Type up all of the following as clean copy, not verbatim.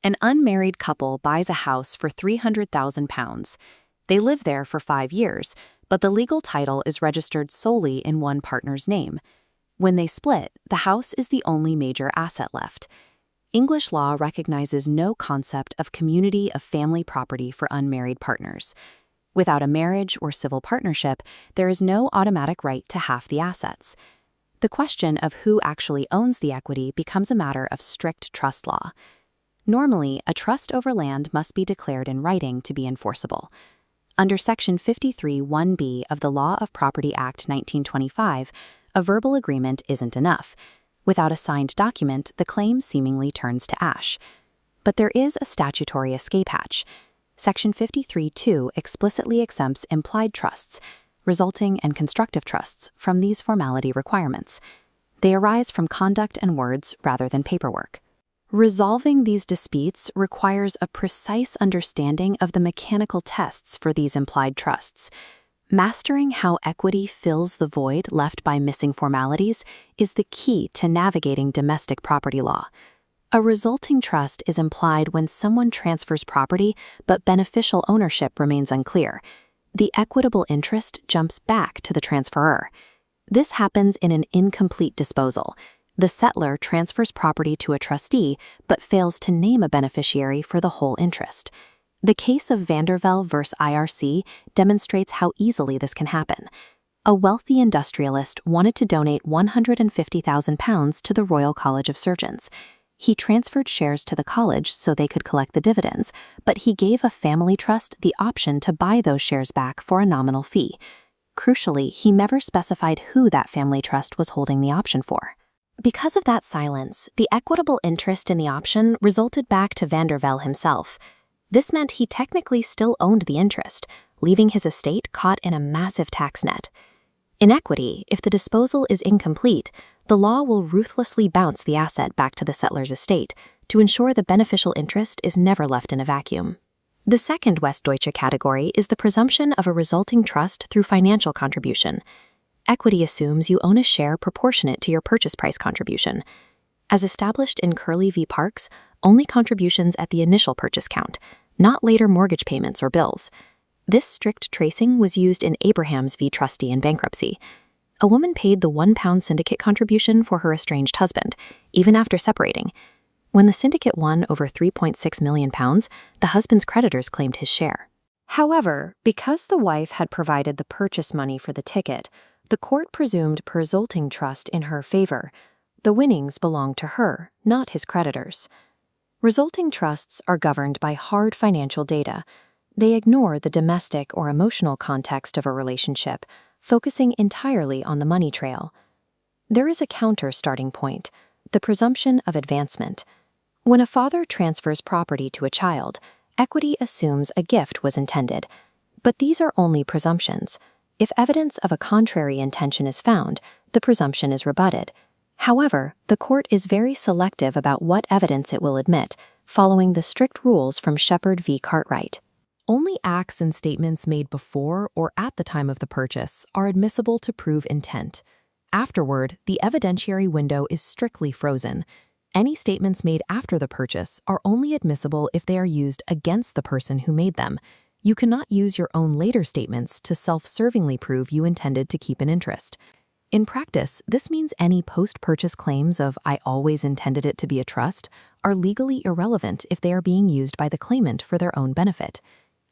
An unmarried couple buys a house for £300,000. They live there for 5 years, but the legal title is registered solely in one partner's name. When they split, the house is the only major asset left. English law recognizes no concept of community of family property for unmarried partners. Without a marriage or civil partnership, there is no automatic right to half the assets. The question of who actually owns the equity becomes a matter of strict trust law. Normally, a trust over land must be declared in writing to be enforceable. Under Section 53(1)b of the Law of Property Act 1925, a verbal agreement isn't enough. Without a signed document, the claim seemingly turns to ash. But there is a statutory escape hatch. Section 53(2) explicitly exempts implied trusts, resulting and constructive trusts, from these formality requirements. They arise from conduct and words rather than paperwork. Resolving these disputes requires a precise understanding of the mechanical tests for these implied trusts. Mastering how equity fills the void left by missing formalities is the key to navigating domestic property law. A resulting trust is implied when someone transfers property but beneficial ownership remains unclear. The equitable interest jumps back to the transferor. This happens in an incomplete disposal. The settlor transfers property to a trustee but fails to name a beneficiary for the whole interest. The case of Vandervelde v. IRC demonstrates how easily this can happen. A wealthy industrialist wanted to donate £150,000 to the Royal College of Surgeons. He transferred shares to the college so they could collect the dividends, but he gave a family trust the option to buy those shares back for a nominal fee. Crucially, he never specified who that family trust was holding the option for. Because of that silence, the equitable interest in the option resulted back to Vandervelde himself. This meant he technically still owned the interest, leaving his estate caught in a massive tax net. In equity, if the disposal is incomplete, the law will ruthlessly bounce the asset back to the settler's estate to ensure the beneficial interest is never left in a vacuum. The second Westdeutsche category is the presumption of a resulting trust through financial contribution. Equity assumes you own a share proportionate to your purchase price contribution. As established in Curley v. Parks, only contributions at the initial purchase count, not later mortgage payments or bills. This strict tracing was used in Abrahams v. Trustee in bankruptcy. A woman paid the £1 syndicate contribution for her estranged husband, even after separating. When the syndicate won over £3.6 million, the husband's creditors claimed his share. However, because the wife had provided the purchase money for the ticket, the court presumed resulting trust in her favor. The winnings belonged to her, not his creditors. Resulting trusts are governed by hard financial data. They ignore the domestic or emotional context of a relationship, focusing entirely on the money trail. There is a counter starting point, the presumption of advancement. When a father transfers property to a child, equity assumes a gift was intended. But these are only presumptions. If evidence of a contrary intention is found, the presumption is rebutted. However, the court is very selective about what evidence it will admit, following the strict rules from Shepard v. Cartwright. Only acts and statements made before or at the time of the purchase are admissible to prove intent. Afterward, the evidentiary window is strictly frozen. Any statements made after the purchase are only admissible if they are used against the person who made them. You cannot use your own later statements to self-servingly prove you intended to keep an interest. In practice, this means any post-purchase claims of "I always intended it to be a trust" are legally irrelevant if they are being used by the claimant for their own benefit.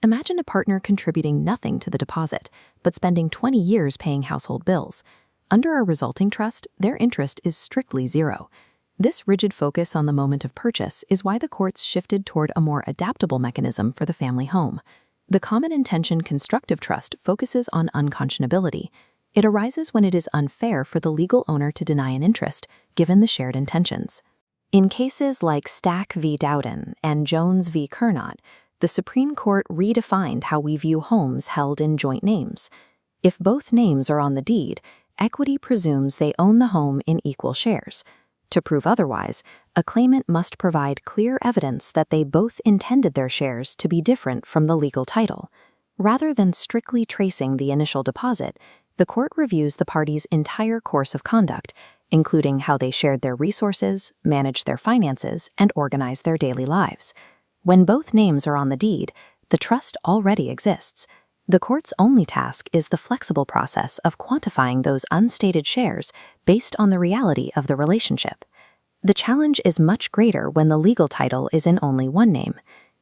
Imagine a partner contributing nothing to the deposit, but spending 20 years paying household bills. Under a resulting trust, their interest is strictly zero. This rigid focus on the moment of purchase is why the courts shifted toward a more adaptable mechanism for the family home. The common intention constructive trust focuses on unconscionability. It arises when it is unfair for the legal owner to deny an interest, given the shared intentions. In cases like Stack v. Dowden and Jones v. Kernot, the Supreme Court redefined how we view homes held in joint names. If both names are on the deed, equity presumes they own the home in equal shares. To prove otherwise, a claimant must provide clear evidence that they both intended their shares to be different from the legal title. Rather than strictly tracing the initial deposit, the court reviews the parties' entire course of conduct, including how they shared their resources, managed their finances, and organized their daily lives. When both names are on the deed, the trust already exists. The court's only task is the flexible process of quantifying those unstated shares based on the reality of the relationship. The challenge is much greater when the legal title is in only one name.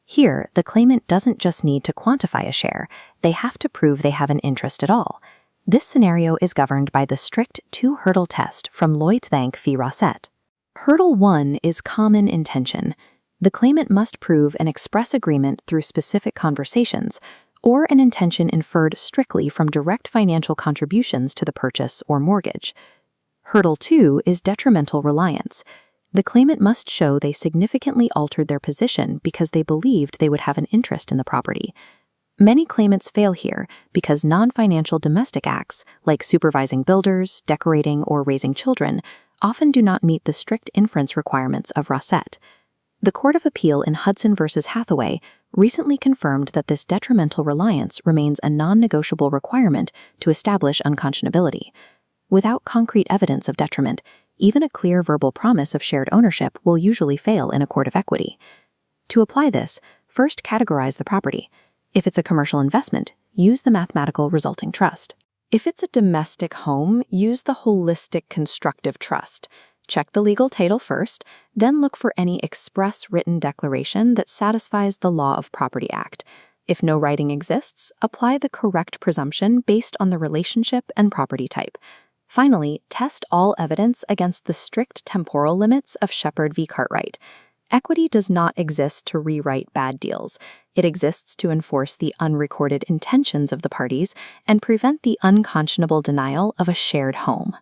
Here, the claimant doesn't just need to quantify a share, they have to prove they have an interest at all. This scenario is governed by the strict two-hurdle test from Lloyds Bank v. Rossett. Hurdle 1 is common intention. The claimant must prove an express agreement through specific conversations, or an intention inferred strictly from direct financial contributions to the purchase or mortgage. Hurdle 2 is detrimental reliance. The claimant must show they significantly altered their position because they believed they would have an interest in the property. Many claimants fail here because non-financial domestic acts, like supervising builders, decorating, or raising children, often do not meet the strict inference requirements of Rossett. The Court of Appeal in Hudson v. Hathaway recently confirmed that this detrimental reliance remains a non-negotiable requirement to establish unconscionability. Without concrete evidence of detriment, even a clear verbal promise of shared ownership will usually fail in a court of equity. To apply this, first categorize the property. If it's a commercial investment, use the mathematical resulting trust. If it's a domestic home, use the holistic constructive trust. Check the legal title first, then look for any express written declaration that satisfies the Law of Property Act. If no writing exists, apply the correct presumption based on the relationship and property type. Finally, test all evidence against the strict temporal limits of Shepard v. Cartwright. Equity does not exist to rewrite bad deals. It exists to enforce the unrecorded intentions of the parties and prevent the unconscionable denial of a shared home.